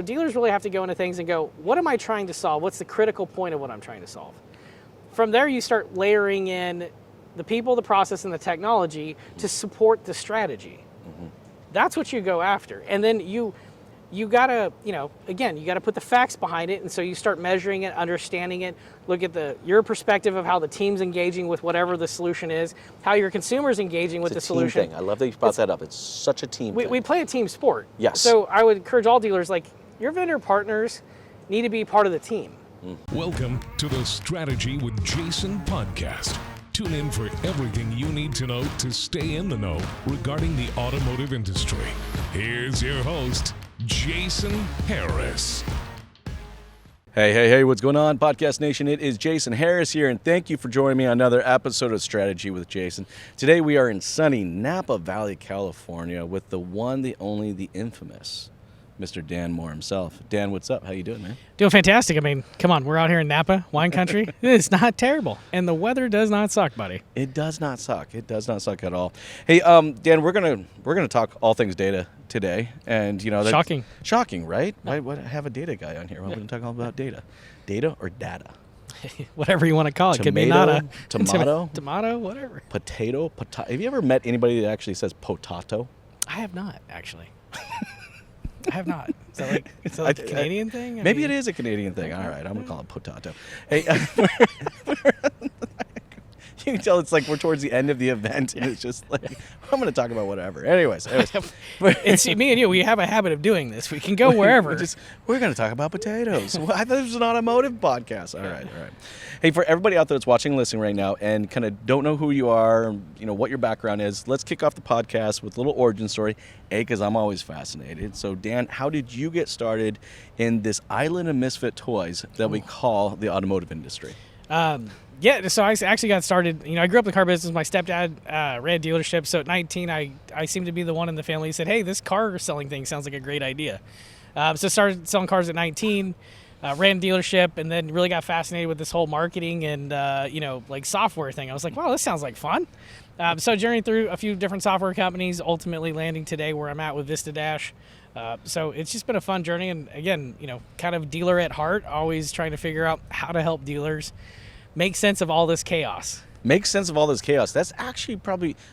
dealers really have to go into things and go, what am I trying to solve? What's the critical point of what I'm trying to solve? From there, you start layering in the people, the process, and the technology to support the strategy. That's what you go after. And then you gotta, again, you gotta put the facts behind it. And so you start measuring it, understanding it, look at your perspective of how the team's engaging with whatever the solution is, how your consumer's engaging with the solution. It's a team thing. I love that you brought that up. It's such a team thing. We play a team sport. Yes. So I would encourage all dealers, your vendor partners need to be part of the team. Welcome to the Strategy with Jason podcast. Tune in for everything you need to know to stay in the know regarding the automotive industry. Here's your host, Jason Harris. Hey, what's going on, Podcast Nation? It is Jason Harris here, and thank you for joining me on another episode of Strategy with Jason. Today we are in sunny Napa Valley, California with the one, the only, the infamous Mr. Dan Moore himself. Dan, what's up? How you doing, man? Doing fantastic. I mean, come on, we're out here in Napa, wine country. It's not terrible, and the weather does not suck, buddy. It does not suck. It does not suck at all. Hey, Dan, we're gonna talk all things data today, and that's shocking, right? Why have a data guy on here? We're going to talk all about data or data. Whatever you want to call it. Tomato, could be nada. Tomato, whatever. Potato. Have you ever met anybody that actually says potato? I have not, actually. I have not. Is that like a Canadian thing? Maybe it is a Canadian thing. All right, I'm going to call it potato. Hey, you can tell it's like we're towards the end of the event, and it's just like, I'm going to talk about whatever. Anyways. It's me and you. We have a habit of doing this. We can go wherever. We're going to talk about potatoes. I thought it was an automotive podcast. All right. Hey, for everybody out there that's watching and listening right now and kind of don't know who you are, what your background is, let's kick off the podcast with a little origin story, because I'm always fascinated. So, Dan, how did you get started in this island of misfit toys that we call the automotive industry? Yeah, so I actually got started, I grew up in the car business. My stepdad ran a dealership, so at 19, I seemed to be the one in the family who said, hey, this car selling thing sounds like a great idea. So started selling cars at 19, ran a dealership, and then really got fascinated with this whole marketing and, software thing. I was like, wow, this sounds like fun. So journeyed through a few different software companies, ultimately landing today where I'm at with VistaDash. So it's just been a fun journey, and again, kind of dealer at heart, always trying to figure out how to help dealers make sense of all this chaos. Make sense of all this chaos. That's actually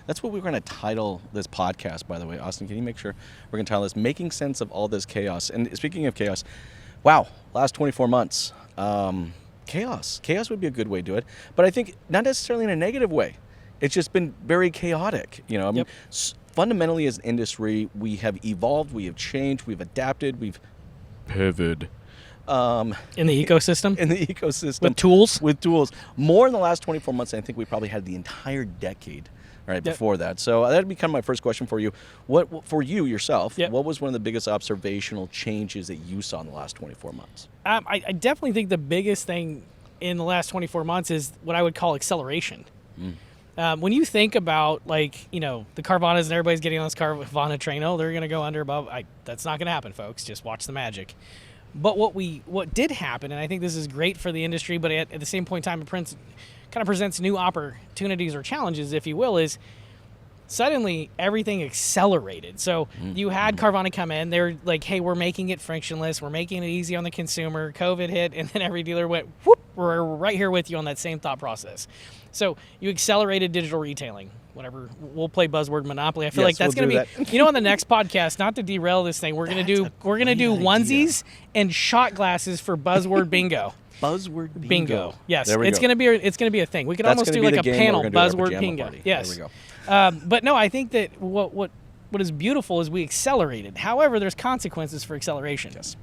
that's what we're going to title this podcast, by the way. Austin, can you make sure we're going to title this Making Sense of All This Chaos? And speaking of chaos, wow, last 24 months, chaos. Chaos would be a good way to do it, but I think not necessarily in a negative way. It's just been very chaotic. Fundamentally as an industry, we have evolved, we have changed, we've adapted, we've pivoted. In the ecosystem? In the ecosystem. With tools? More in the last 24 months than I think we probably had the entire decade before that. So that would be kind of my first question for you. What for you yourself, what was one of the biggest observational changes that you saw in the last 24 months? I definitely think the biggest thing in the last 24 months is what I would call acceleration. When you think about the Carvanas and everybody's getting on this Carvana train, they're going to go under above. That's not going to happen, folks. Just watch the magic. But what did happen, and I think this is great for the industry, but at the same point in time, it kind of presents new opportunities or challenges, if you will, is suddenly everything accelerated. So you had Carvana come in. They're like, hey, we're making it frictionless. We're making it easy on the consumer. COVID hit, and then every dealer went, whoop, we're right here with you on that same thought process. So you accelerated digital retailing. Whatever, we'll play buzzword monopoly. I feel like that's going to be, on the next podcast, not to derail this thing, we're going to do onesies and shot glasses for buzzword bingo. Buzzword bingo. Yes, it's going to be a thing. We could almost do like a panel, buzzword bingo. Yes. There we go. But no, I think that what is beautiful is we accelerated. However, there's consequences for acceleration. Yes.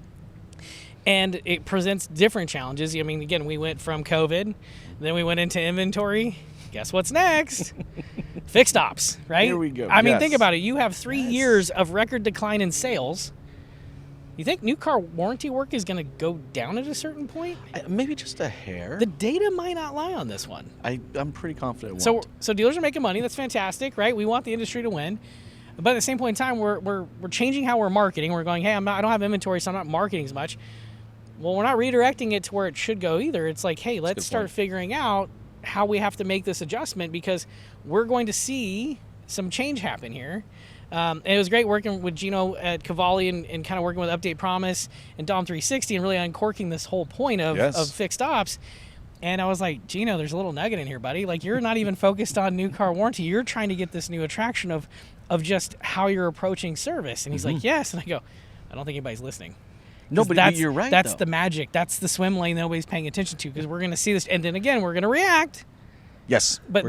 And it presents different challenges. I mean, again, we went from COVID, then we went into inventory. Guess what's next? Fixed ops, right? Here we go. I mean, think about it. You have 3 years of record decline in sales. You think new car warranty work is going to go down at a certain point? Maybe just a hair. The data might not lie on this one. I'm pretty confident it won't. So dealers are making money. That's fantastic, right? We want the industry to win. But at the same point in time, we're changing how we're marketing. We're going, hey, I don't have inventory, so I'm not marketing as much. Well, we're not redirecting it to where it should go either. It's like, hey, let's start figuring out how we have to make this adjustment, because we're going to see some change happen here. And it was great working with Gino at Cavalli and kind of working with Update Promise and Dom 360 and really uncorking this whole point of fixed ops. And I was like, Gino, there's a little nugget in here, buddy. Like, you're not even focused on new car warranty. You're trying to get this new attraction of just how you're approaching service. And he's like, yes. And I go, I don't think anybody's listening. No, but you're right. That's though. the magic. That's the swim lane nobody's paying attention to, because we're going to see this. And then again, we're going to react. Yes. But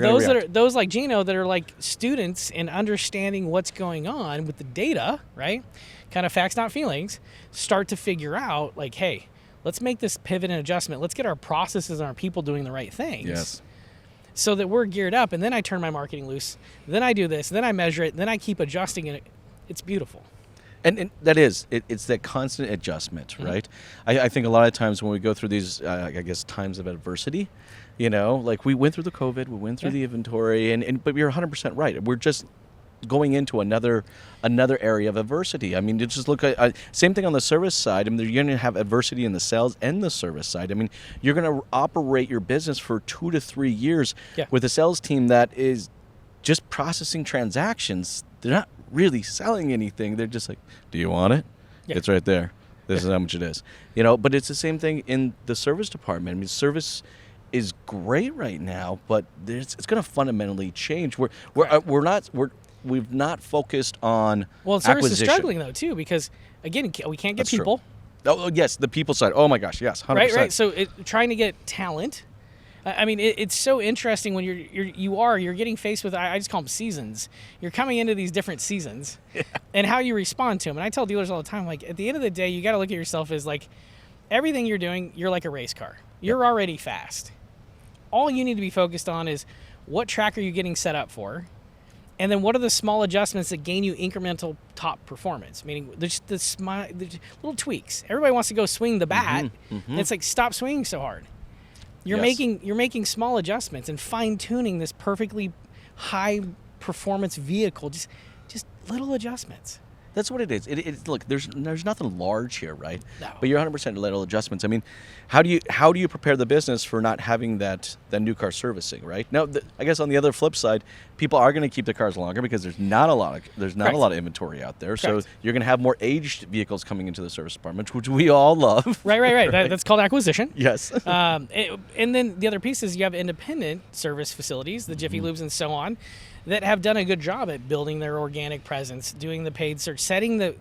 those like Gino that are like students in understanding what's going on with the data, right? Kind of facts, not feelings, start to figure out like, hey, let's make this pivot and adjustment. Let's get our processes and our people doing the right things. Yes. So that we're geared up. And then I turn my marketing loose. Then I do this. Then I measure it. Then I keep adjusting it. It's beautiful. And that is, it's that constant adjustment, right? I think a lot of times when we go through these, I guess, times of adversity, you know, like we went through the COVID, we went through the inventory, but you're 100% right. We're just going into another area of adversity. I mean, you just look at, same thing on the service side. I mean, you're going to have adversity in the sales and the service side. I mean, you're going to operate your business for 2 to 3 years with a sales team that is just processing transactions. They're not really selling anything. They're just like, do you want it? Yeah. It's right there. This is how much it is. You know, but it's the same thing in the service department. I mean, service is great right now, but it's going to fundamentally change. We've not focused on service acquisition. is struggling though too, because again, we can't get people. True. Oh yes, the people side. Oh my gosh, yes, 100%. Right. So trying to get talent. I mean, it's so interesting when you're getting faced with, I just call them seasons. You're coming into these different seasons and how you respond to them. And I tell dealers all the time, like, at the end of the day, you got to look at yourself as like, everything you're doing, you're like a race car. You're already fast. All you need to be focused on is what track are you getting set up for? And then what are the small adjustments that gain you incremental top performance? Meaning there's little tweaks. Everybody wants to go swing the bat. And it's like, stop swinging so hard. You're making small adjustments and fine tuning this perfectly high performance vehicle. Just little adjustments. That's what it is. Look, there's nothing large here, right? No. But you're 100% little adjustments. I mean, how do you prepare the business for not having that new car servicing, right? Now, I guess on the other flip side, people are going to keep the cars longer because there's not a lot of inventory out there. Correct. So you're going to have more aged vehicles coming into the service department, which we all love. Right. Right? That's called acquisition. Yes. And then the other piece is you have independent service facilities, the Jiffy Lubes and so on, that have done a good job at building their organic presence, doing the paid search, setting the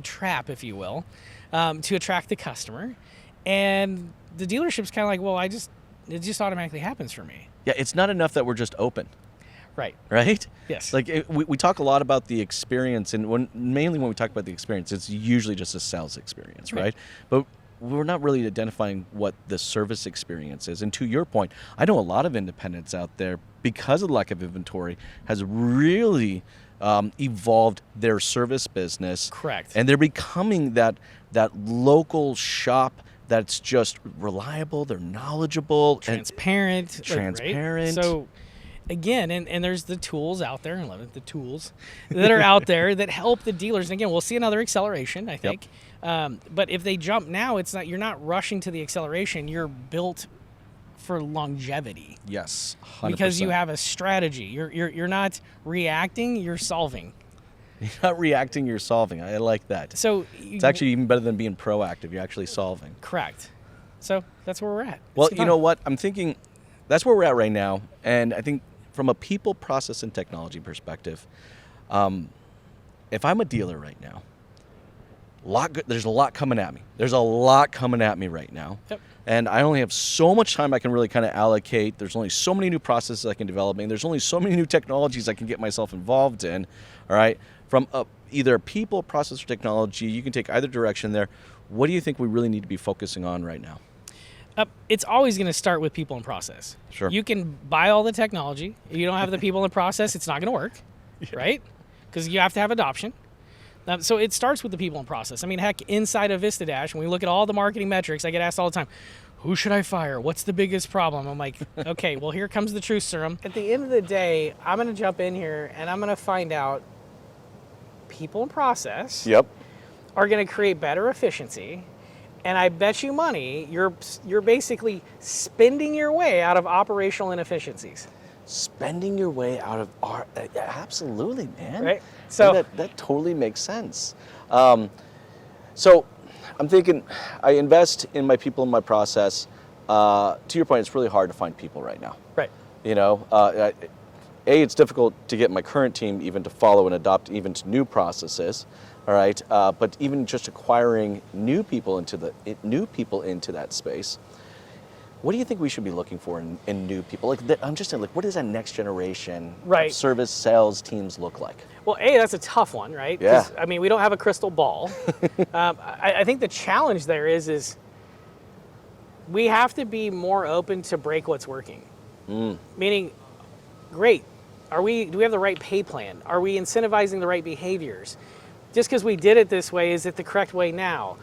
trap, if you will, to attract the customer. And the dealership's kind of like, well, it just automatically happens for me. Yeah, it's not enough that we're just open. Right. Right? Yes. Like we talk a lot about the experience, and mainly when we talk about the experience, it's usually just a sales experience, right? But we're not really identifying what the service experience is. And to your point, I know a lot of independents out there, because of the lack of inventory, has really evolved their service business. Correct. And they're becoming that local shop that's just reliable, they're knowledgeable. Transparent. Transparent. Right? So again, and there's the tools out there, I love it, the tools that are out there that help the dealers. And again, we'll see another acceleration, I think. But if they jump now, you're not rushing to the acceleration. You're built for longevity. Yes, 100%. Because you have a strategy. You're not reacting, you're solving. You're not reacting, you're solving. I like that. So it's actually even better than being proactive. You're actually solving. Correct. So that's where we're at. Well, you know what? I'm thinking that's where we're at right now. And I think from a people, process, and technology perspective, if I'm a dealer right now, there's a lot coming at me. There's a lot coming at me right now. Yep. And I only have so much time I can really kind of allocate. There's only so many new processes I can develop. And there's only so many new technologies I can get myself involved in. All right. From either people, process, or technology, you can take either direction there. What do you think we really need to be focusing on right now? It's always going to start with people and process. Sure. You can buy all the technology. If you don't have the people and process, it's not going to work, right? Because you have to have adoption. So it starts with the people and process. I mean, heck, inside of VistaDash, when we look at all the marketing metrics, I get asked all the time, who should I fire? What's the biggest problem? I'm like, okay, well, here comes the truth serum. At the end of the day, I'm going to jump in here and I'm going to find out people and process are going to create better efficiency. And I bet you money, you're basically spending your way out of operational inefficiencies. spending your way out of art. Absolutely, man. Right. So that totally makes sense. So I'm thinking, I invest in my people and my process. To your point, it's really hard to find people right now. right. You know, it's difficult to get my current team even to follow and adopt even to new processes. All right, but even just acquiring new people into that space. What do you think we should be looking for in new people? Like, I'm just saying, like, what does that next generation Right. of service sales teams look like? Well, that's a tough one, right? Yeah. 'Cause, I mean, we don't have a crystal ball. I think the challenge there is we have to be more open to break what's working. Meaning, great. Do we have the right pay plan? Are we incentivizing the right behaviors? Just because we did it this way, is it the correct way now?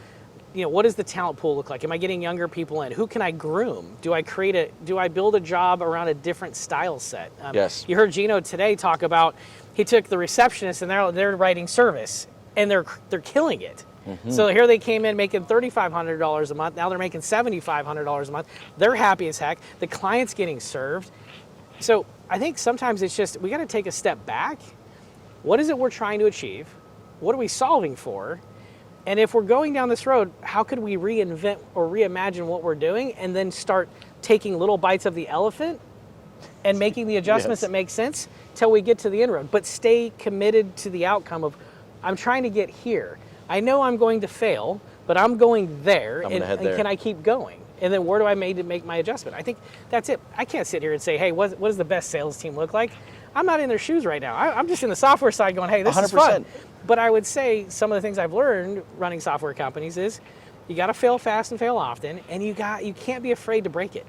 You know, what does the talent pool look like? Am I getting younger people in? Who can I groom? Do I build a job around a different style set? Yes. You heard Gino today talk about, he took the receptionist and they're writing service and they're killing it. So here they came in making $3,500 a month. Now they're making $7,500 a month. They're happy as heck. The client's getting served. So I think sometimes it's just, we got to take a step back. What is it we're trying to achieve? What are we solving for? And if we're going down this road, how could we reinvent or reimagine what we're doing and then start taking little bites of the elephant and making the adjustments Yes. that make sense till we get to the end road, but stay committed to the outcome of, I'm trying to get here. I know I'm going to fail, but I'm going there, I'm gonna head and there. can I keep going? And then where do I need to make my adjustment? I think that's it. I can't sit here and say, hey, what does the best sales team look like? I'm not in their shoes right now. I'm just in the software side going, hey, this is 100%. fun. But I would say some of the things I've learned running software companies is you got to fail fast and fail often, and you can't be afraid to break it.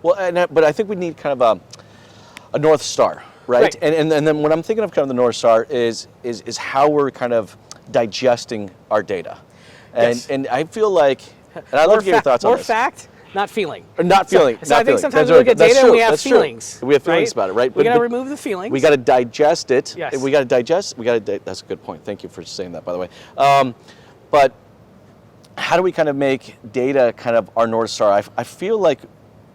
Well, but I think we need kind of a North Star, right? Right. And then what I'm thinking of kind of the North Star is how we're kind of digesting our data. And Yes. and I feel like, and I'd love to get your thoughts on More this. fact, not feeling. Or not feeling. So not I think feeling. sometimes That's we look at right. That's data and we true. have That's true. feelings. We have feelings about it, right? We got to But remove the feelings. we got to digest it. Yes. We got to digest. That's a good point. Thank you for saying that, by the way. But how do we kind of make data kind of our North Star? I feel like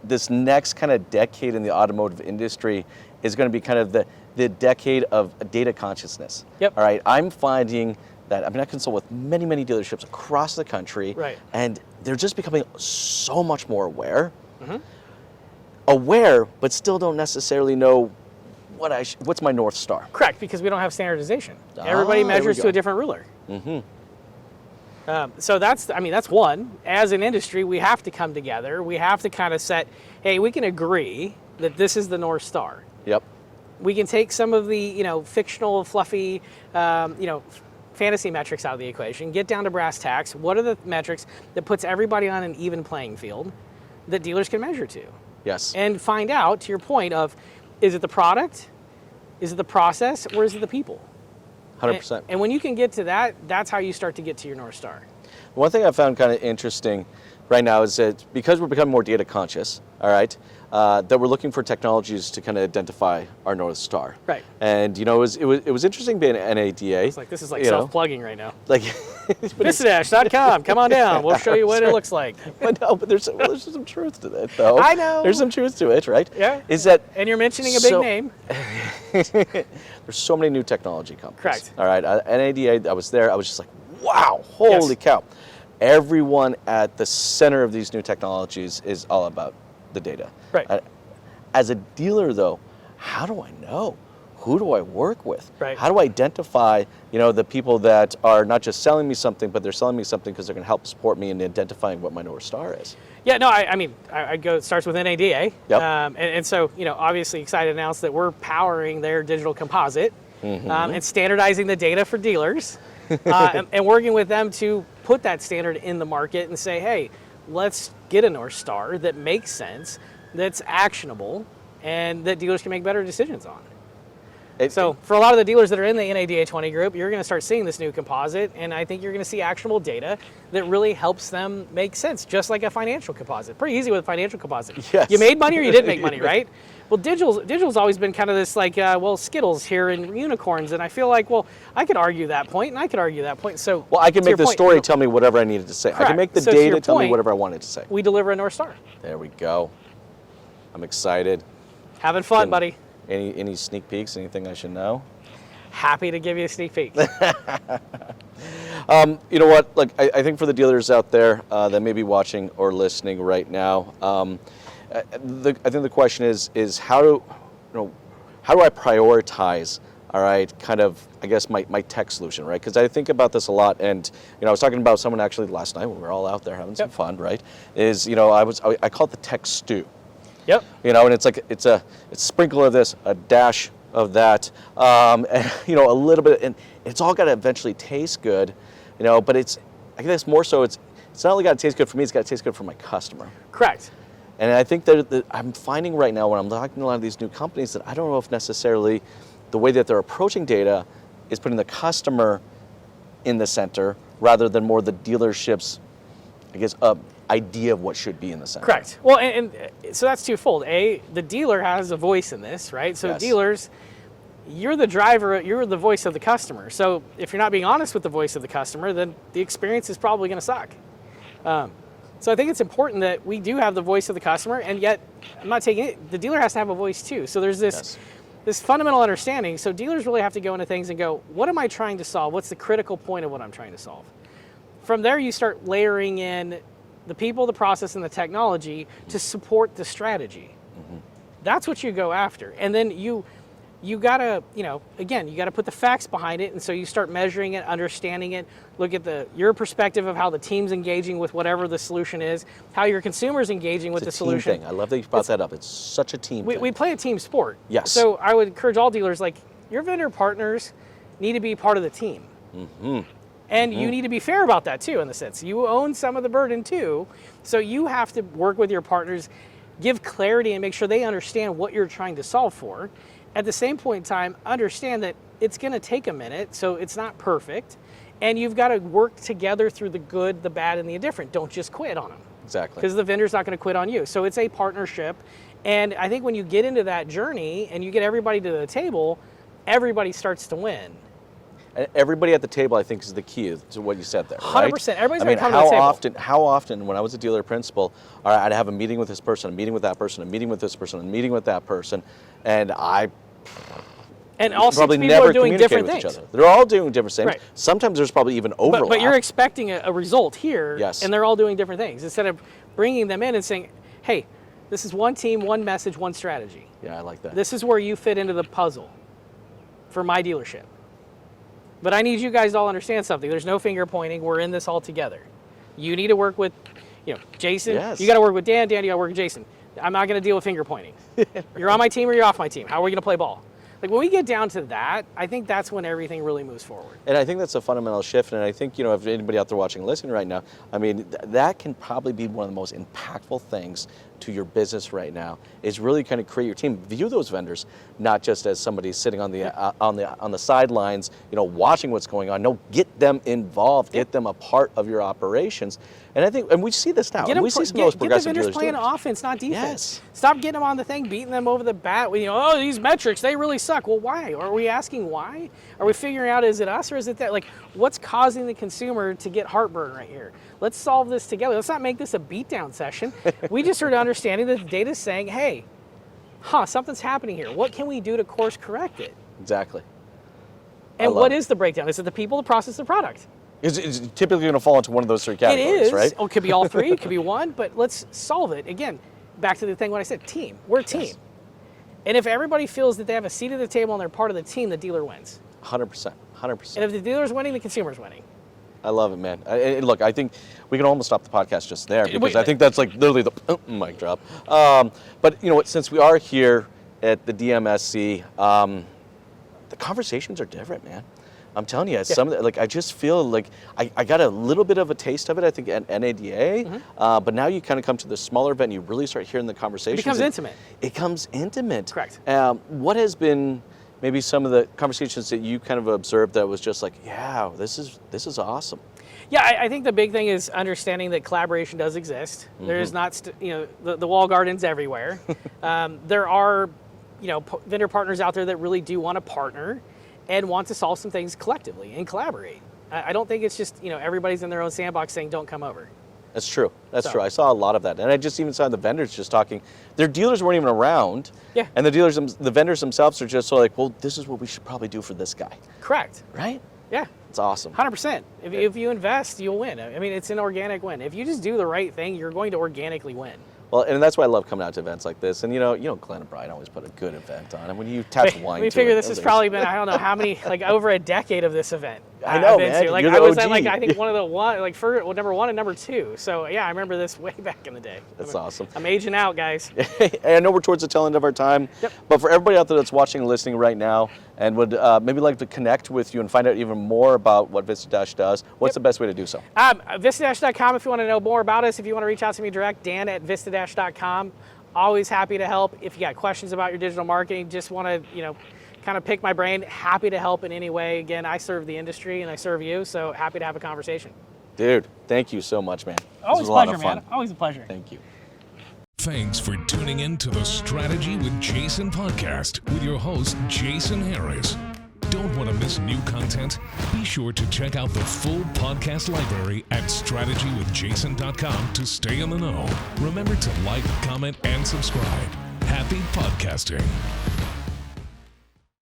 this next kind of decade in the automotive industry is going to be kind of the decade of data consciousness. Yep. All right. I'm finding that, I mean, I consult with many, many dealerships across the country. Right. And they're just becoming so much more aware. Aware, but still don't necessarily know what's my North Star. Correct, because we don't have standardization. Everybody there we measures go. to a different ruler. So that's one. As an industry, we have to come together. We have to kind of set, hey, we can agree that this is the North Star. Yep. We can take some of the, fictional, fluffy, fantasy metrics out of the equation, get down to brass tacks. What are the metrics that puts everybody on an even playing field that dealers can measure to? Yes. And find out, to your point of, is it the product, is it the process, or is it the people? 100%. And when you can get to that, that's how you start to get to your North Star. One thing I found kind of interesting right now is that because we're becoming more data conscious, all right, that we're looking for technologies to kind of identify our North Star. Right. And it was interesting being an NADA. It's like, this is like self-plugging right now. Like, Visidash.com, come on down. We'll show you what it looks like. but there's some truth to that, though. I know. There's some truth to it, right? Yeah. Is that And you're mentioning a big name. there's so many new technology companies. Correct. All right. NADA, I was there. I was just like, wow, holy cow. Everyone at the center of these new technologies is all about the data. Right. As a dealer, though, how do I know? Who do I work with? Right. How do I identify, the people that are not just selling me something, but they're selling me something because they're going to help support me in identifying what my North Star is? Yeah, no, it starts with NADA. Yep. And so, obviously excited to announce that we're powering their digital composite and standardizing the data for dealers and working with them to put that standard in the market and say, hey, let's get a North Star that makes sense, that's actionable, and that dealers can make better decisions on. So for a lot of the dealers that are in the NADA 20 group, you're going to start seeing this new composite, and I think you're going to see actionable data that really helps them make sense, just like a financial composite. Pretty easy with a financial composite. Yes. You made money or you didn't make money, right? Well, digital's always been kind of this like, Skittles here and unicorns, and I feel like, I could argue that point, and I could argue that point. So, well, I can to make your the point, story tell me whatever I needed to say. Correct. I can make the So to data your tell me point, whatever I wanted to say. we deliver a North Star. There we go. I'm excited. Having fun, buddy. Any sneak peeks? Anything I should know? Happy to give you a sneak peek. You know what? Like I think for the dealers out there that may be watching or listening right now, I think the question is how do I prioritize? All right, kind of, I guess my tech solution, right? Because I think about this a lot, and I was talking about someone actually last night when we were all out there having some fun, right? I call it the tech stew. Yep. And it's a sprinkle of this, a dash of that, and, a little bit, and it's all got to eventually taste good, but I guess more so it's not only got to taste good for me, it's got to taste good for my customer. Correct. And I think that I'm finding right now when I'm talking to a lot of these new companies that I don't know if necessarily the way that they're approaching data is putting the customer in the center rather than more the dealership's, I guess, idea of what should be in the center. Correct. Well, and so that's twofold. The dealer has a voice in this, right? So dealers, you're the driver, you're the voice of the customer. So if you're not being honest with the voice of the customer, then the experience is probably going to suck. So I think it's important that we do have the voice of the customer, and yet I'm not taking it. The dealer has to have a voice too. So there's this fundamental understanding. So dealers really have to go into things and go, what am I trying to solve? What's the critical point of what I'm trying to solve? From there, you start layering in the people, the process, and the technology to support the strategy. Mm-hmm. That's what you go after. And then you gotta, again, you gotta put the facts behind it. And so you start measuring it, understanding it, look at your perspective of how the team's engaging with whatever the solution is, how your consumer's engaging with the solution. Thing. I love that you brought that up. It's such a team thing. We play a team sport. Yes. So I would encourage all dealers, your vendor partners need to be part of the team. Mm-hmm. And you need to be fair about that too, in the sense you own some of the burden too. So you have to work with your partners, give clarity and make sure they understand what you're trying to solve for. At the same point in time, understand that it's going to take a minute, so it's not perfect. And you've got to work together through the good, the bad, and the indifferent. Don't just quit on them. Exactly. Because the vendor's not going to quit on you. So it's a partnership. And I think when you get into that journey and you get everybody to the table, everybody starts to win. And everybody at the table, I think, is the key to what you said there. 100%. Everybody's going to come to the table. How often, when I was a dealer principal, I'd have a meeting with this person, a meeting with that person, a meeting with this person, a meeting with that person, and all probably six people never are doing different with things. each other. They're all doing different things. Right. Sometimes there's probably even overlap. But you're expecting a result here, yes. And they're all doing different things. Instead of bringing them in and saying, hey, this is one team, one message, one strategy. Yeah, I like that. This is where you fit into the puzzle for my dealership. But I need you guys to all understand something. There's no finger pointing. We're in this all together. You need to work with, Jason. Yes. You got to work with Dan. Dan, you got to work with Jason. I'm not going to deal with finger pointing. You're on my team or you're off my team. How are we going to play ball? When we get down to that, I think that's when everything really moves forward. And I think that's a fundamental shift. And I think, if anybody out there watching and listening right now, that can probably be one of the most impactful things to your business right now, is really kind of create your team. View those vendors not just as somebody sitting on the sidelines, watching what's going on. No, get them involved, get them a part of your operations. And I think, and we see this now. We see some of those progressive dealers. Get the vendors playing offense, not defense. Yes. Stop getting them on the thing, beating them over the bat with, these metrics, they really suck. Well, why? Are we asking why? Are we figuring out, is it us or is it that? What's causing the consumer to get heartburn right here? Let's solve this together. Let's not make this a beatdown session. We just started understanding that the data is saying, hey, something's happening here. What can we do to course correct it? Exactly. And what is the breakdown? Is it the people, the process, the product? It's typically going to fall into one of those three categories, it is, right? It could be all three, it could be one, but let's solve it. Again, back to the thing when I said team. We're a team. Yes. And if everybody feels that they have a seat at the table and they're part of the team, the dealer wins. 100%. And if the dealer's winning, the consumer's winning. I love it, man. Look, I think we can almost stop the podcast just there, because I think that's literally the mic drop. But since we are here at the DMSC, the conversations are different, man. I'm telling you, I just feel like I got a little bit of a taste of it, I think, at NADA, but now you kind of come to the smaller event, you really start hearing the conversations. It becomes intimate. It becomes intimate. Correct. What has been maybe some of the conversations that you kind of observed that was just like, yeah, this is awesome? Yeah, I think the big thing is understanding that collaboration does exist. Mm-hmm. There is not, the wall gardens everywhere. There are, vendor partners out there that really do want to partner and want to solve some things collectively and collaborate. I don't think it's just, everybody's in their own sandbox saying, don't come over. That's true. That's So- true. I saw a lot of that, and I just even saw the vendors just talking. Their dealers weren't even around. Yeah. And the vendors themselves are just so like, well, this is what we should probably do for this guy, Correct. right? Yeah. It's awesome. 100%. If you invest, you'll win. I mean, it's an organic win. If you just do the right thing, you're going to organically win. Well, and that's why I love coming out to events like this. And you know, Glenn and Brian always put a good event on, and when you attach wine We to figure it, this has there's- probably been, I don't know how many, like over a decade of this event. I know, I've been man. to. Like You're I the was at OG. like I think one of the number one and number two. So yeah, I remember this way back in the day. That's awesome. I'm aging out, guys. And I know we're towards the tail end of our time, Yep. but for everybody out there that's watching and listening right now and would maybe like to connect with you and find out even more about what Vista Dash does, what's the best way to do so? Vistadash.com if you want to know more about us. If you want to reach out to me direct, Dan at Vistadash.com. Always happy to help. If you got questions about your digital marketing, just want to, kind of pick my brain, happy to help in any way. Again, I serve the industry and I serve you, so happy to have a conversation. Dude, thank you so much, man. Always this was a a lot pleasure, of fun. man. Always a pleasure. Thank you. Thanks for tuning in to the Strategy with Jason podcast with your host, Jason Harris. Don't want to miss new content? Be sure to check out the full podcast library at strategywithjason.com to stay in the know. Remember to like, comment, and subscribe. Happy podcasting.